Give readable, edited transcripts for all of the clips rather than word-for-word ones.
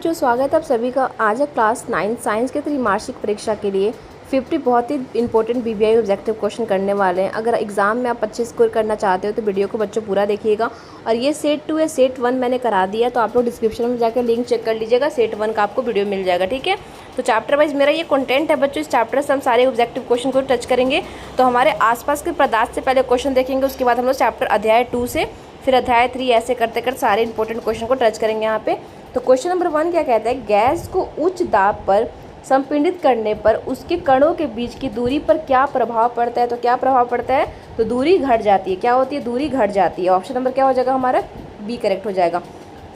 बच्चों, स्वागत है आप सभी का। आज है क्लास 9 साइंस के त्रैमासिक परीक्षा के लिए 50 बहुत ही इंपॉर्टेंट बीबीआई ऑब्जेक्टिव क्वेश्चन करने वाले हैं। अगर एग्जाम में आप अच्छे स्कोर करना चाहते हो तो वीडियो को बच्चों पूरा देखिएगा। और ये सेट 2 या सेट 1 मैंने करा दिया, तो आप लोग डिस्क्रिप्शन में जाकर लिंक चेक कर लीजिएगा। सेट 1 का आपको वीडियो मिल जाएगा, ठीक है। तो चैप्टर वाइज मेरा ये कंटेंट है बच्चों। इस चैप्टर से हम सारे ऑब्जेक्टिव क्वेश्चन को टच करेंगे। तो हमारे आसपास के पदार्थ से पहले क्वेश्चन देखेंगे, उसके बाद हम लोग चैप्टर अध्याय 2 से फिर अध्याय 3 ऐसे करते करते सारे इंपॉर्टेंट क्वेश्चन को टच करेंगे यहाँ पे। तो क्वेश्चन नंबर 1 क्या कहता है, गैस को उच्च दाब पर संपीड़ित करने पर उसके कणों के बीच की दूरी पर क्या प्रभाव पड़ता है। तो क्या प्रभाव पड़ता है, तो दूरी घट जाती है। क्या होती है, दूरी घट जाती है। ऑप्शन नंबर क्या हो जाएगा हमारा, बी करेक्ट हो जाएगा।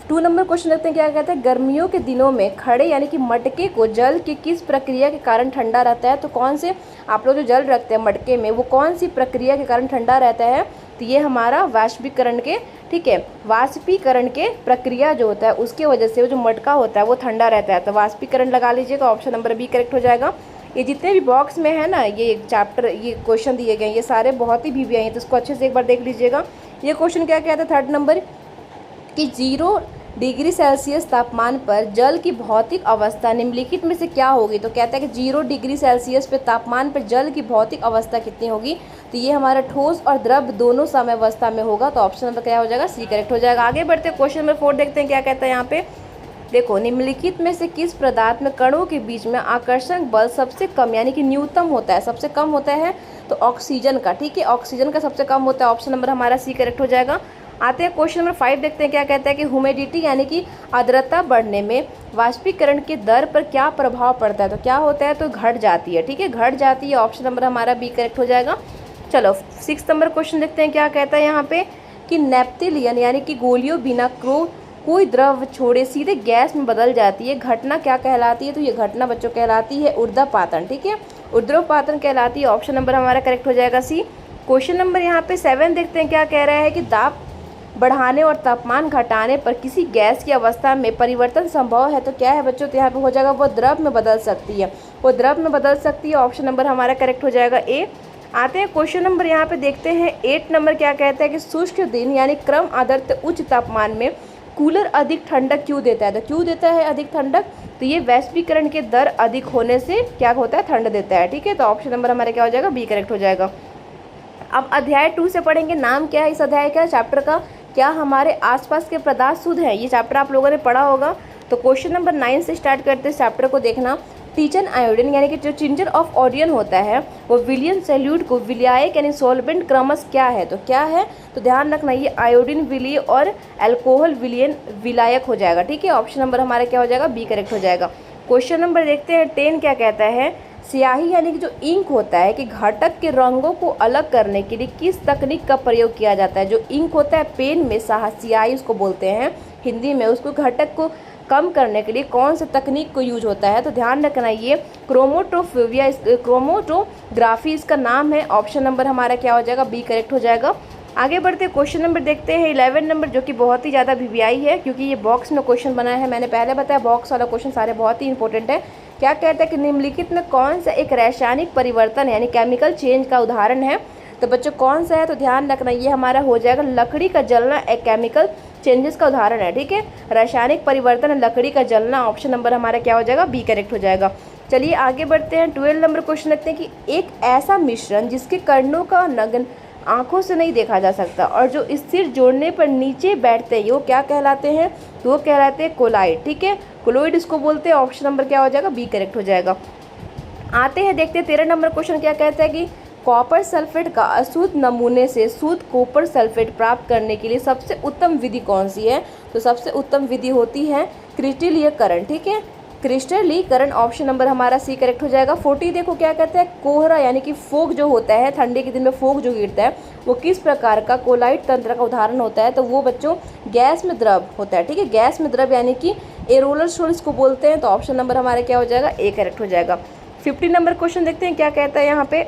2 नंबर क्वेश्चन देखते हैं, क्या कहता है, गर्मियों के दिनों में खड़े यानी कि मटके को जल की किस प्रक्रिया के कारण ठंडा रहता है। तो कौन से आप लोग जो जल रखते हैं मटके में, वो कौन सी प्रक्रिया के कारण ठंडा रहता है। तो ये हमारा वाष्पीकरण के, ठीक है, वाष्पीकरण के प्रक्रिया जो होता है उसके वजह से वो जो मटका होता है वो ठंडा रहता है। तो वाष्पीकरण लगा लीजिएगा, ऑप्शन नंबर बी करेक्ट हो जाएगा। ये जितने भी बॉक्स में है ना, ये चैप्टर, ये क्वेश्चन दिए गए ये सारे बहुत ही बीबीआई हैं, तो इसको अच्छे से एक बार देख लीजिएगा। ये क्वेश्चन क्या कहता है, 3rd नंबर, कि 0 डिग्री सेल्सियस तापमान पर जल की भौतिक अवस्था निम्नलिखित में से क्या होगी। तो कहता है कि 0 डिग्री सेल्सियस पे तापमान पर जल की भौतिक अवस्था कितनी होगी। तो ये हमारा ठोस और द्रव दोनों साम्यावस्था में होगा। तो ऑप्शन नंबर क्या हो जाएगा, सी करेक्ट हो जाएगा। आगे बढ़ते हैं, क्वेश्चन नंबर 4 देखते हैं क्या कहता है यहाँ पे। देखो, निम्नलिखित में से किस पदार्थ में कणों के बीच में आकर्षण बल सबसे कम यानी कि न्यूनतम होता है, सबसे कम होता है। तो ऑक्सीजन का, ठीक है, ऑक्सीजन का सबसे कम होता है। ऑप्शन नंबर हमारा सी करेक्ट हो जाएगा। आते हैं क्वेश्चन नंबर 5 देखते हैं क्या कहता है, कि ह्यूमिडिटी यानी कि आर्द्रता बढ़ने में वाष्पीकरण के दर पर क्या प्रभाव पड़ता है। तो क्या होता है, तो घट जाती है, ठीक है, घट जाती है। ऑप्शन नंबर हमारा बी करेक्ट हो जाएगा। चलो 6 नंबर क्वेश्चन देखते हैं क्या कहता है यहाँ पे, कि नेप्थलीन यानी कि गोलियों बिना कोई द्रव छोड़े सीधे गैस में बदल जाती है, घटना क्या कहलाती है। तो ये घटना बच्चों कहलाती है ऊर्ध्वपातन, ठीक है, ऊर्ध्वपातन कहलाती है। ऑप्शन नंबर हमारा करेक्ट हो जाएगा सी। क्वेश्चन नंबर यहाँ पे 7 देखते हैं क्या कह रहा है, कि दाब बढ़ाने और तापमान घटाने पर किसी गैस की अवस्था में परिवर्तन संभव है। तो क्या है बच्चों, तो यहाँ पे हो जाएगा वो द्रव में बदल सकती है, वो द्रव में बदल सकती है। ऑप्शन नंबर हमारा करेक्ट हो जाएगा ए। आते हैं क्वेश्चन नंबर यहाँ पे देखते हैं 8 नंबर क्या कहता है, कि शुष्क दिन यानी क्रम आधारित उच्च तापमान में कूलर अधिक ठंडक क्यों देता है। तो क्यों देता है अधिक ठंडक, तो ये वाष्पीकरण के दर अधिक होने से क्या होता है, ठंड देता है, ठीक है। तो ऑप्शन नंबर हमारा क्या हो जाएगा, बी करेक्ट हो जाएगा। अब अध्याय 2 से पढ़ेंगे। नाम क्या है इस अध्याय का, चैप्टर का, क्या हमारे आसपास के पदार्थ शुद्ध हैं। ये चैप्टर आप लोगों ने पढ़ा होगा। तो क्वेश्चन नंबर 9 से स्टार्ट करते हैं चैप्टर को देखना। टीचन आयोडीन यानी कि जो टिंचर ऑफ ऑडियन होता है वो विलियन सैल्यूट को विलायक यानी सॉल्वेंट क्रमश क्या है। तो क्या है, तो ध्यान रखना ये आयोडीन विलीय और अल्कोहल विलियन विलायक हो जाएगा, ठीक है। ऑप्शन नंबर हमारा क्या हो जाएगा, बी करेक्ट हो जाएगा। क्वेश्चन नंबर देखते हैं 10 क्या कहता है, स्याही यानी कि जो इंक होता है कि घटक के रंगों को अलग करने के लिए किस तकनीक का प्रयोग किया जाता है। जो इंक होता है पेन में, स्याही उसको बोलते हैं हिंदी में, उसको घटक को कम करने के लिए कौन सा तकनीक को यूज होता है। तो ध्यान रखना ये क्रोमोटोग्राफी इसका नाम है। ऑप्शन नंबर हमारा क्या हो जाएगा, बी करेक्ट हो जाएगा। आगे बढ़ते क्वेश्चन नंबर देखते हैं 11 नंबर, जो कि बहुत ही ज़्यादा वीवीआई है क्योंकि ये बॉक्स में क्वेश्चन बनाया है। मैंने पहले बताया बॉक्स वाला क्वेश्चन सारे बहुत ही इंपॉर्टेंट है। क्या कहता है कि निम्नलिखित में कौन सा एक रासायनिक परिवर्तन यानी केमिकल चेंज का उदाहरण है। तो बच्चों कौन सा है, तो ध्यान रखना ये हमारा हो जाएगा लकड़ी का जलना एक केमिकल चेंजेस का उदाहरण है, ठीक है। रासायनिक परिवर्तन लकड़ी का जलना, ऑप्शन नंबर हमारा क्या हो जाएगा, बी करेक्ट हो जाएगा। चलिए आगे बढ़ते हैं 12 नंबर क्वेश्चन देखते हैं, कि एक ऐसा मिश्रण जिसके कणों का नग्न आंखों से नहीं देखा जा सकता और जो स्थिर जोड़ने पर नीचे बैठते हैं वो क्या कहलाते हैं। तो वो कहलाते हैं कोलाइड, ठीक है, कोलोइड इसको बोलते हैं। ऑप्शन नंबर क्या हो जाएगा, बी करेक्ट हो जाएगा। आते हैं देखते हैं 13 नंबर क्वेश्चन क्या कहता है, कि कॉपर सल्फेट का अशुद्ध नमूने से शुद्ध कॉपर सल्फेट प्राप्त करने के लिए सबसे उत्तम विधि कौन सी है। तो सबसे उत्तम विधि होती है क्रिस्टलीकरण, ठीक है, क्रिस्टलीकरण। ऑप्शन नंबर हमारा सी करेक्ट हो जाएगा। 40 देखो क्या कहता है, कोहरा यानी कि फोग जो होता है, ठंडे के दिन में फोग जो गिरता है वो किस प्रकार का कोलाइड तंत्र का उदाहरण होता है। तो वो बच्चों गैस में द्रव होता है, ठीक है, गैस में द्रव यानी कि एरोलर सोल्स को बोलते हैं। तो ऑप्शन नंबर हमारा क्या हो जाएगा, ए करेक्ट हो जाएगा। 50 नंबर क्वेश्चन देखते हैं क्या कहता है यहाँ पे,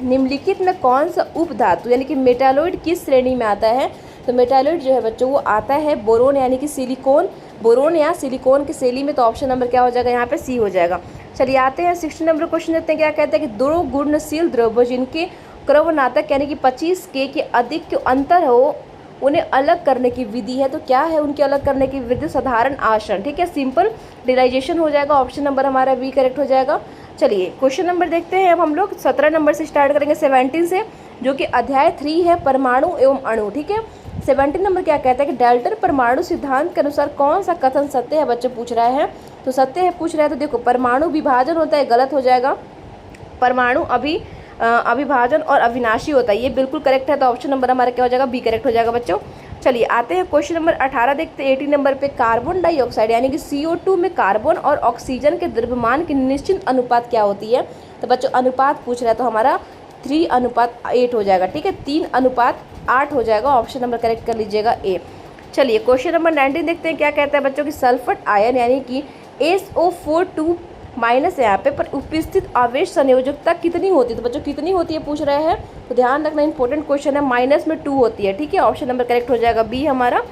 निम्नलिखित में कौन सा उपधातु यानी कि मेटालॉइड किस श्रेणी में आता है। तो मेटालॉइड जो है बच्चों वो आता है बोरोन यानी कि सिलिकॉन, बोरोन या सिलिकॉन की शैली में। तो ऑप्शन नंबर क्या हो जाएगा, यहाँ पे सी हो जाएगा। चलिए आते हैं 60 नंबर क्वेश्चन देखते हैं क्या कहता है, कि दो गुणनशील द्रव्य जिनके क्रवनातक यानी कि 25 के अधिक अंतर हो उन्हें अलग करने की विधि है। तो क्या है उनके अलग करने की विधि? साधारण आसन, ठीक है, सिंपल डिलाइजेशन हो जाएगा। ऑप्शन नंबर हमारा बी करेक्ट हो जाएगा। चलिए क्वेश्चन नंबर देखते हैं अब हम लोग 17 नंबर से स्टार्ट करेंगे 17 से, जो कि अध्याय 3 है परमाणु एवं अणु, ठीक है। 17 नंबर क्या कहता है कि डाल्टन परमाणु सिद्धांत के अनुसार कौन सा कथन सत्य है? बच्चे पूछ रहा है, तो सत्य है पूछ रहा है। तो देखो परमाणु विभाजन होता है, गलत हो जाएगा। परमाणु अविभाजन और अविनाशी होता है, ये बिल्कुल करेक्ट है। तो ऑप्शन नंबर हमारा क्या हो जाएगा? बी करेक्ट हो जाएगा बच्चों। चलिए आते हैं क्वेश्चन नंबर 18 देखते हैं 18 नंबर पे। कार्बन डाइऑक्साइड यानी कि CO2 में कार्बन और ऑक्सीजन के द्रव्यमान की निश्चित अनुपात क्या होती है? तो बच्चों अनुपात पूछ रहा है, तो हमारा 3:8 हो जाएगा, ठीक है, 3:8 हो जाएगा। ऑप्शन नंबर करेक्ट कर लीजिएगा ए। चलिए क्वेश्चन नंबर 19 देखते हैं क्या कहता है बच्चों की सल्फर आयन यानी कि SO4 माइनस यहाँ पे पर उपस्थित आवेश संयोजकता कितनी होती है? तो बच्चों कितनी होती है पूछ रहे हैं, तो ध्यान रखना इंपॉर्टेंट क्वेश्चन है, -2 होती है, ठीक है। ऑप्शन नंबर करेक्ट हो जाएगा बी हमारा।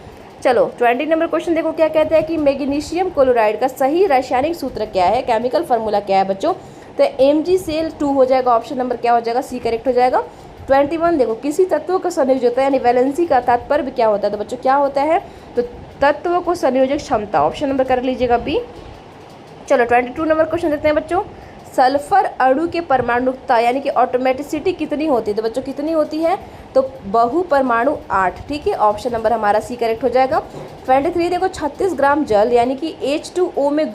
चलो 20 नंबर क्वेश्चन देखो क्या कहता है कि मैग्नीशियम क्लोराइड का सही रासायनिक सूत्र क्या है, केमिकल फार्मूला क्या है बच्चों? तो MgCl2 हो जाएगा। ऑप्शन नंबर क्या हो जाएगा? सी करेक्ट हो जाएगा। 21 देखो किसी तत्व का संयोजकता यानी वैलेंसी का तात्पर्य क्या होता है? तो बच्चों क्या होता है? तो तत्व को संयोजक क्षमता। ऑप्शन नंबर कर लीजिएगा बी। चलो 22 नंबर क्वेश्चन देखते हैं बच्चों। सल्फर अणु के परमाणुकता यानी कि ऑटोमेटिसिटी कितनी होती है? तो बच्चों कितनी होती है? तो बहु परमाणु 8, ठीक है। ऑप्शन नंबर हमारा सी करेक्ट हो जाएगा। 23 देखो 36 ग्राम जल यानी कि H2O में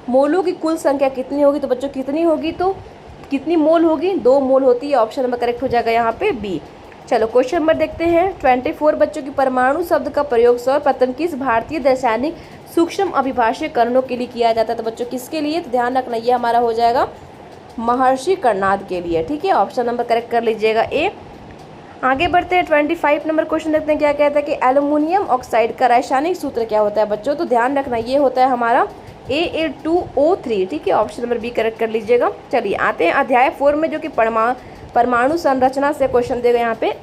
मोलों की कुल संख्या कितनी होगी? तो बच्चों कितनी होगी? तो कितनी मोल होगी? 2 मोल होती है। ऑप्शन नंबर करेक्ट हो जाएगा यहाँ पे बी। चलो क्वेश्चन नंबर देखते हैं 24 बच्चों की परमाणु शब्द का प्रयोग सर्वप्रथम किस भारतीय रासायनिक सूक्ष्म अभिभाषीय कणों के लिए किया जाता है? तो बच्चों किसके लिए? तो ध्यान रखना ये हमारा हो जाएगा महर्षि कर्णाद के लिए, ठीक है। ऑप्शन नंबर करेक्ट कर लीजिएगा ए। आगे बढ़ते हैं 25 नंबर क्वेश्चन देखते हैं क्या कहता है कि एल्युमिनियम ऑक्साइड का रासायनिक सूत्र क्या होता है बच्चों? तो ध्यान रखना ये होता है हमारा A2O3, ठीक है। ऑप्शन नंबर बी करेक्ट कर लीजिएगा। चलिए आते हैं अध्याय 4 में, जो कि परमाणु संरचना से क्वेश्चन देगा यहाँ पे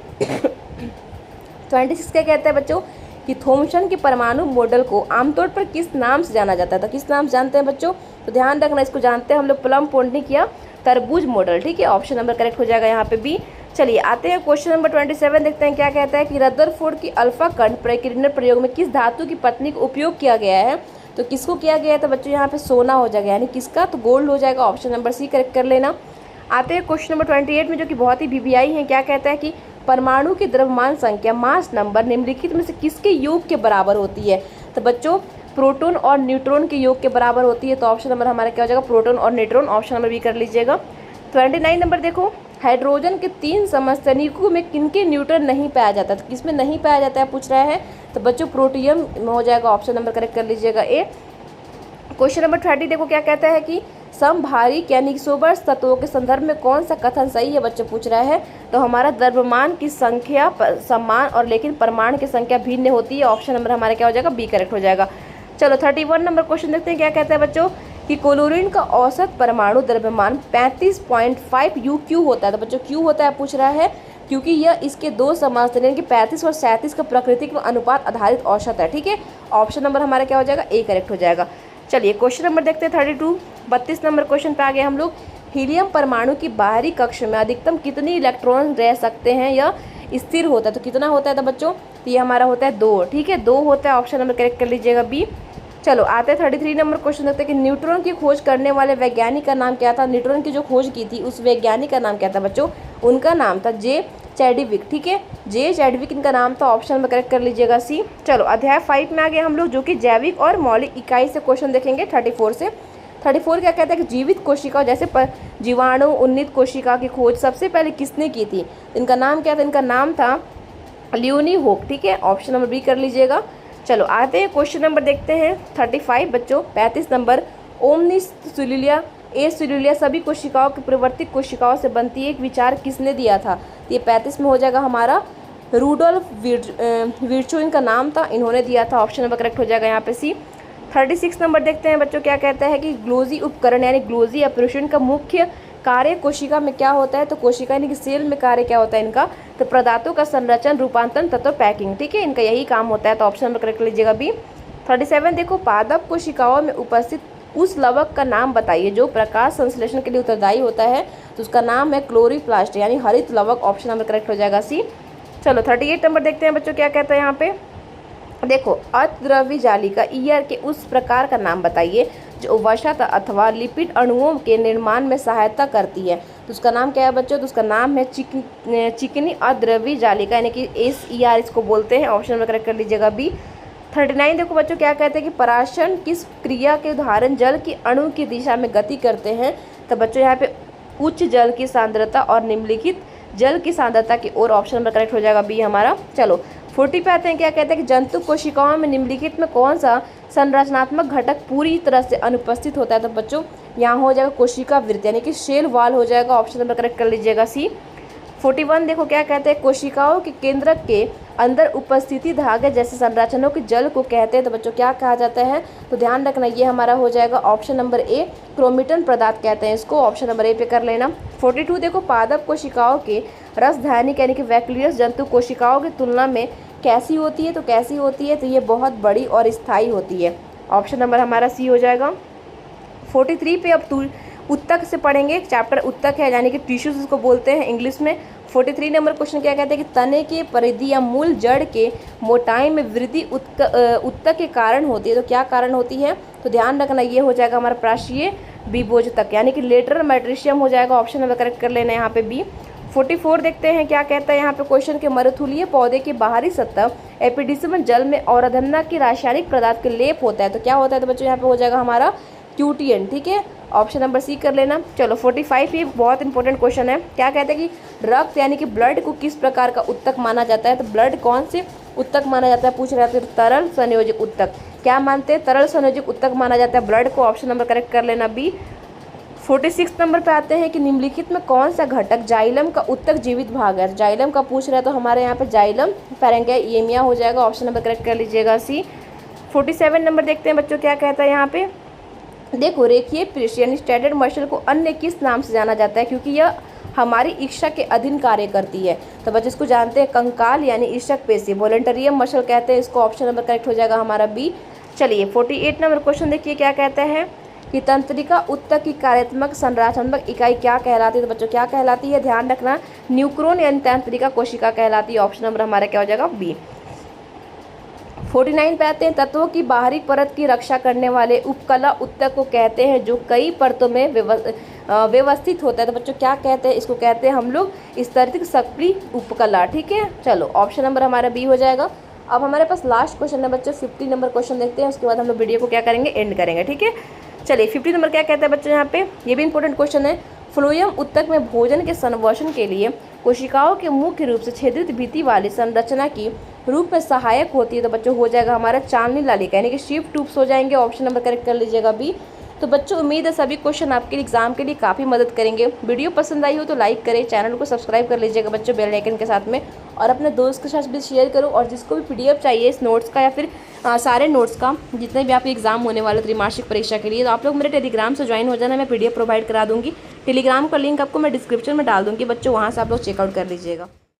26 क्या कहता है बच्चों कि थॉमसन के परमाणु मॉडल को आमतौर पर किस नाम से जाना जाता है? तो किस नाम से जानते हैं बच्चों? तो ध्यान रखना इसको जानते हैं हम लोग प्लम पॉन्टिक या तरबूज मॉडल, ठीक है। ऑप्शन नंबर करेक्ट हो जाएगा यहाँ पे बी। चलिए आते हैं क्वेश्चन नंबर 27 देखते हैं क्या कहता है कि रदरफोर्ड की अल्फा कण प्रकीर्णन प्रयोग में किस धातु की पत्नी का उपयोग किया गया है? तो किसको किया गया है? तो बच्चों यहाँ पे सोना हो जाएगा, यानी किसका? तो गोल्ड हो जाएगा। ऑप्शन नंबर सी करेक्ट कर लेना। आते हैं क्वेश्चन नंबर 28 में, जो कि बहुत ही VVI है। क्या कहता है कि परमाणु की द्रव्यमान संख्या मास नंबर निम्नलिखित में से किसके योग के बराबर होती है? तो बच्चों प्रोटॉन और न्यूट्रॉन के योग के बराबर होती है। तो ऑप्शन नंबर हमारा क्या हो जाएगा? प्रोटॉन और न्यूट्रॉन। ऑप्शन नंबर बी कर लीजिएगा। 29 नंबर देखो हाइड्रोजन के 3 समस्थानिकों में किनके न्यूट्रॉन नहीं पाया जाता? तो किसमें नहीं पाया जाता है पूछ रहा है? तो बच्चों प्रोटियम में हो जाएगा। ऑप्शन नंबर करेक्ट कर लीजिएगा ए। क्वेश्चन नंबर 30 देखो क्या कहता है कि समभारिक यानी सोबर्स तत्वों के संदर्भ में कौन सा कथन सही है? बच्चे पूछ रहा है। तो हमारा द्रव्यमान की संख्या समान और लेकिन परमाणु की संख्या भिन्न होती है। ऑप्शन नंबर हमारा क्या हो जाएगा? बी करेक्ट हो जाएगा। चलो 31 नंबर क्वेश्चन देखते हैं क्या कहता है बच्चों कि क्लोरीन का औसत परमाणु द्रव्यमान 35.5 U होता है। तो बच्चों क्यों होता है पूछ रहा है? क्योंकि यह इसके 2 समस्थानिक यानी कि 35 और 37 का प्राकृतिक अनुपात आधारित औसत है, ठीक है। ऑप्शन नंबर हमारा क्या हो जाएगा? ए करेक्ट हो जाएगा। चलिए क्वेश्चन नंबर देखते हैं 32 नंबर क्वेश्चन पे आ गए हम लोग। हीलियम परमाणु की बाहरी कक्ष में अधिकतम कितनी इलेक्ट्रॉन रह सकते हैं? यह स्थिर होता है, तो कितना होता है? तो बच्चों तो ये हमारा होता है 2, ठीक है, 2 होता है। ऑप्शन नंबर करेक्ट कर लीजिएगा बी। चलो आते हैं 33 नंबर क्वेश्चन देखते हैं कि न्यूट्रॉन की खोज करने वाले वैज्ञानिक का नाम क्या था? न्यूट्रॉन की जो खोज की थी उस वैज्ञानिक का नाम क्या था बच्चों? उनका नाम था जे चैडविक, ठीक है, जे चैडविक इनका नाम था। ऑप्शन नंबर करेक्ट कर लीजिएगा सी। चलो अध्याय 5 में आ गए हम लोग, जो कि जैविक और मौलिक इकाई से क्वेश्चन देखेंगे 34 से। 34 क्या कहता है कि जीवित कोशिका जैसे जीवाणु उन्नत कोशिका की खोज सबसे पहले किसने की थी? इनका नाम क्या था? इनका नाम था लियोनी होक, ठीक है। ऑप्शन नंबर बी कर लीजिएगा। चलो आते हैं क्वेश्चन नंबर देखते हैं 35 बच्चों 35 नंबर। ओमनिस सेलुलिया ए सेलुलिया सभी कोशिकाओं की परिवर्तित कोशिकाओं से बनती है, एक विचार किसने दिया था? ये 35 में हो जाएगा हमारा रूडोल्फ विर्चो इनका नाम था, इन्होंने दिया था। ऑप्शन नंबर करेक्ट हो जाएगा यहाँ पे सी। 36 नंबर देखते हैं बच्चों क्या कहता है कि ग्लोजी उपकरण यानी ग्लोजी ऑपरेशन का मुख्य कार्य कोशिका में क्या होता है? तो कोशिका यानी कि सेल में कार्य क्या होता है इनका? तो पदार्थों का संरचन, रूपांतरण तथा पैकिंग, ठीक है, इनका यही काम होता है। तो ऑप्शन नंबर करेक्ट लीजिएगा बी। 37 देखो पादप कोशिकाओं में उपस्थित उस लवक का नाम बताइए जो प्रकाश संश्लेषण के लिए उत्तरदायी होता है। तो उसका नाम है क्लोरोप्लास्ट यानी हरित लवक। ऑप्शन नंबर करेक्ट हो जाएगा सी। चलो 38 नंबर देखते हैं बच्चों, क्या कहता है यहाँ पे। देखो, अद्रव्य जालिका ईयर के उस प्रकार का नाम बताइए जो वसा अथवा लिपिड अणुओं के निर्माण में सहायता करती है। तो उसका नाम क्या है बच्चों, तो उसका नाम है चिकनी अद्रव्य जालिका, यानी कि SER इसको बोलते हैं। ऑप्शन में करेक्ट कर लीजिएगा बी। 39 देखो बच्चों, क्या कहते हैं कि पराशरण किस क्रिया के उदाहरण जल की अणु की दिशा में गति करते हैं। तो बच्चों यहाँ पे उच्च जल की सांद्रता और निम्नलिखित जल की सांद्रता की ओर। ऑप्शन नंबर करेक्ट हो जाएगा बी हमारा। चलो 40 पे आते हैं, क्या कहते हैं कि जंतु कोशिकाओं में निम्नलिखित में कौन सा संरचनात्मक घटक पूरी तरह से अनुपस्थित होता है। तो बच्चों यहाँ हो जाएगा कोशिका वृत्त, यानी कि सेल वॉल हो जाएगा। ऑप्शन नंबर करेक्ट कर लीजिएगा सी। 41 देखो, क्या कहते हैं कोशिकाओं के केंद्रक के अंदर उपस्थिति धागे जैसे संरचनाओं के जल को कहते हैं। तो बच्चों क्या कहा जाता है, तो ध्यान रखना ये हमारा हो जाएगा ऑप्शन नंबर ए, क्रोमेटिन पदार्थ कहते हैं इसको। ऑप्शन नंबर ए पे कर लेना। 42 देखो, पादप कोशिकाओं के रसधानी यानी कि वैक्यूलस जंतु कोशिकाओं की तुलना में कैसी होती है। तो कैसी होती है, तो ये बहुत बड़ी और स्थायी होती है। ऑप्शन नंबर हमारा सी हो जाएगा। 43 पे अब उत्तक से पढ़ेंगे, चैप्टर उत्तक है यानी कि टिश्यूज इसको बोलते हैं इंग्लिश में। 43 नंबर क्वेश्चन क्या कहते हैं कि तने के परिधि या मूल जड़ के मोटाई में वृद्धि उत्तक के कारण होती है। तो क्या कारण होती है, तो ध्यान रखना ये हो जाएगा हमारा प्राशीय विभोजतक, यानी कि लेटरल मैट्रिशियम हो जाएगा। ऑप्शन नंबर करेक्ट कर लेना यहाँ पे बी। 44 देखते हैं, क्या कहता है यहाँ पे क्वेश्चन के मरुथुलीय पौधे की बाहरी सतह एपिडिसम जल में औरधन्ना की रासायनिक पदार्थ के लेप होता है। तो क्या होता है, तो बच्चों यहाँ पे हो जाएगा हमारा क्यूटियन, ठीक है। ऑप्शन नंबर सी कर लेना। चलो 45 ये बहुत इंपॉर्टेंट क्वेश्चन है, क्या कहते हैं कि रक्त यानी कि ब्लड को किस प्रकार का उत्तक माना जाता है। तो ब्लड कौन से उत्तक माना जाता है पूछ रहे थे, तरल संयोजक उत्तक। क्या मानते हैं, तरल संयोजक उत्तक माना जाता है ब्लड को। ऑप्शन नंबर करेक्ट कर लेना बी। 46 नंबर पे आते हैं कि निम्नलिखित में कौन सा घटक जाइलम का उत्तक जीवित भाग है। जाइलम का पूछ रहे हैं तो हमारे यहाँ पे जाइलम पैरेंकाइएमिया हो जाएगा। ऑप्शन नंबर करेक्ट कर लीजिएगा सी। 47 नंबर देखते हैं बच्चों, क्या कहता है यहाँ पे। देखो, रेखीय पेशी यानी स्टैंडर्ड मसल को अन्य किस नाम से जाना जाता है, क्योंकि यह हमारी इच्छा के अधीन कार्य करती है। तो बच्चे इसको जानते हैं कंकाल यानी इच्छक पेशी, वॉलंटरियम मसल कहते हैं इसको। ऑप्शन नंबर करेक्ट हो जाएगा हमारा बी। चलिए 48 नंबर क्वेश्चन देखिए, क्या कहते हैं कि तंत्रिका उत्तक की कार्यात्मक संरचनात्मक इकाई क्या कहलाती है। तो बच्चों क्या कहलाती है, ध्यान रखना, न्यूक्रोन यानी तंत्रिका कोशिका कहलाती है। ऑप्शन नंबर हमारा क्या हो जाएगा बी। 49 पे आते हैं, तत्वों की बाहरी परत की रक्षा करने वाले उपकला उत्तक को कहते हैं जो कई परतों में व्यवस्थित होता है। तो बच्चों क्या कहते हैं, इसको कहते हैं हम लोग स्तरित सक्रिय उपकला, ठीक है। चलो ऑप्शन नंबर हमारा बी हो जाएगा। अब हमारे पास लास्ट क्वेश्चन है बच्चों, 50 नंबर क्वेश्चन देखते हैं, उसके बाद हम लोग वीडियो को क्या करेंगे, एंड करेंगे, ठीक है। चलिए 50 नंबर क्या कहता है बच्चों यहाँ पे, ये भी इंपॉर्टेंट क्वेश्चन है। फ्लोएम उत्तक में भोजन के संवर्षण के लिए कोशिकाओं के मुख्य रूप से छेदित भित्ति वाली संरचना की रूप में सहायक होती है। तो बच्चों हो जाएगा हमारा चांदनी लालिका यानी कि शिफ्ट ट्यूब्स हो जाएंगे। ऑप्शन नंबर करेक्ट कर लीजिएगा बी। तो बच्चों उम्मीद है सभी क्वेश्चन आपके एग्जाम के लिए काफ़ी मदद करेंगे। वीडियो पसंद आई हो तो लाइक करें, चैनल को सब्सक्राइब कर लीजिएगा बच्चों बेल आइकन के साथ में, और अपने दोस्त के साथ भी शेयर करो। और जिसको भी PDF चाहिए इस नोट्स का या फिर सारे नोट्स का, जितने भी आपके एग्जाम होने वाले त्रैमासिक परीक्षा के लिए, तो आप लोग मेरे टेलीग्राम से ज्वाइन हो जाना, मैं PDF प्रोवाइड करा दूँगी। टेलीग्राम का लिंक आपको मैं डिस्क्रिप्शन में डाल दूँगी बच्चों, वहाँ से आप लोग चेकआउट कर लीजिएगा।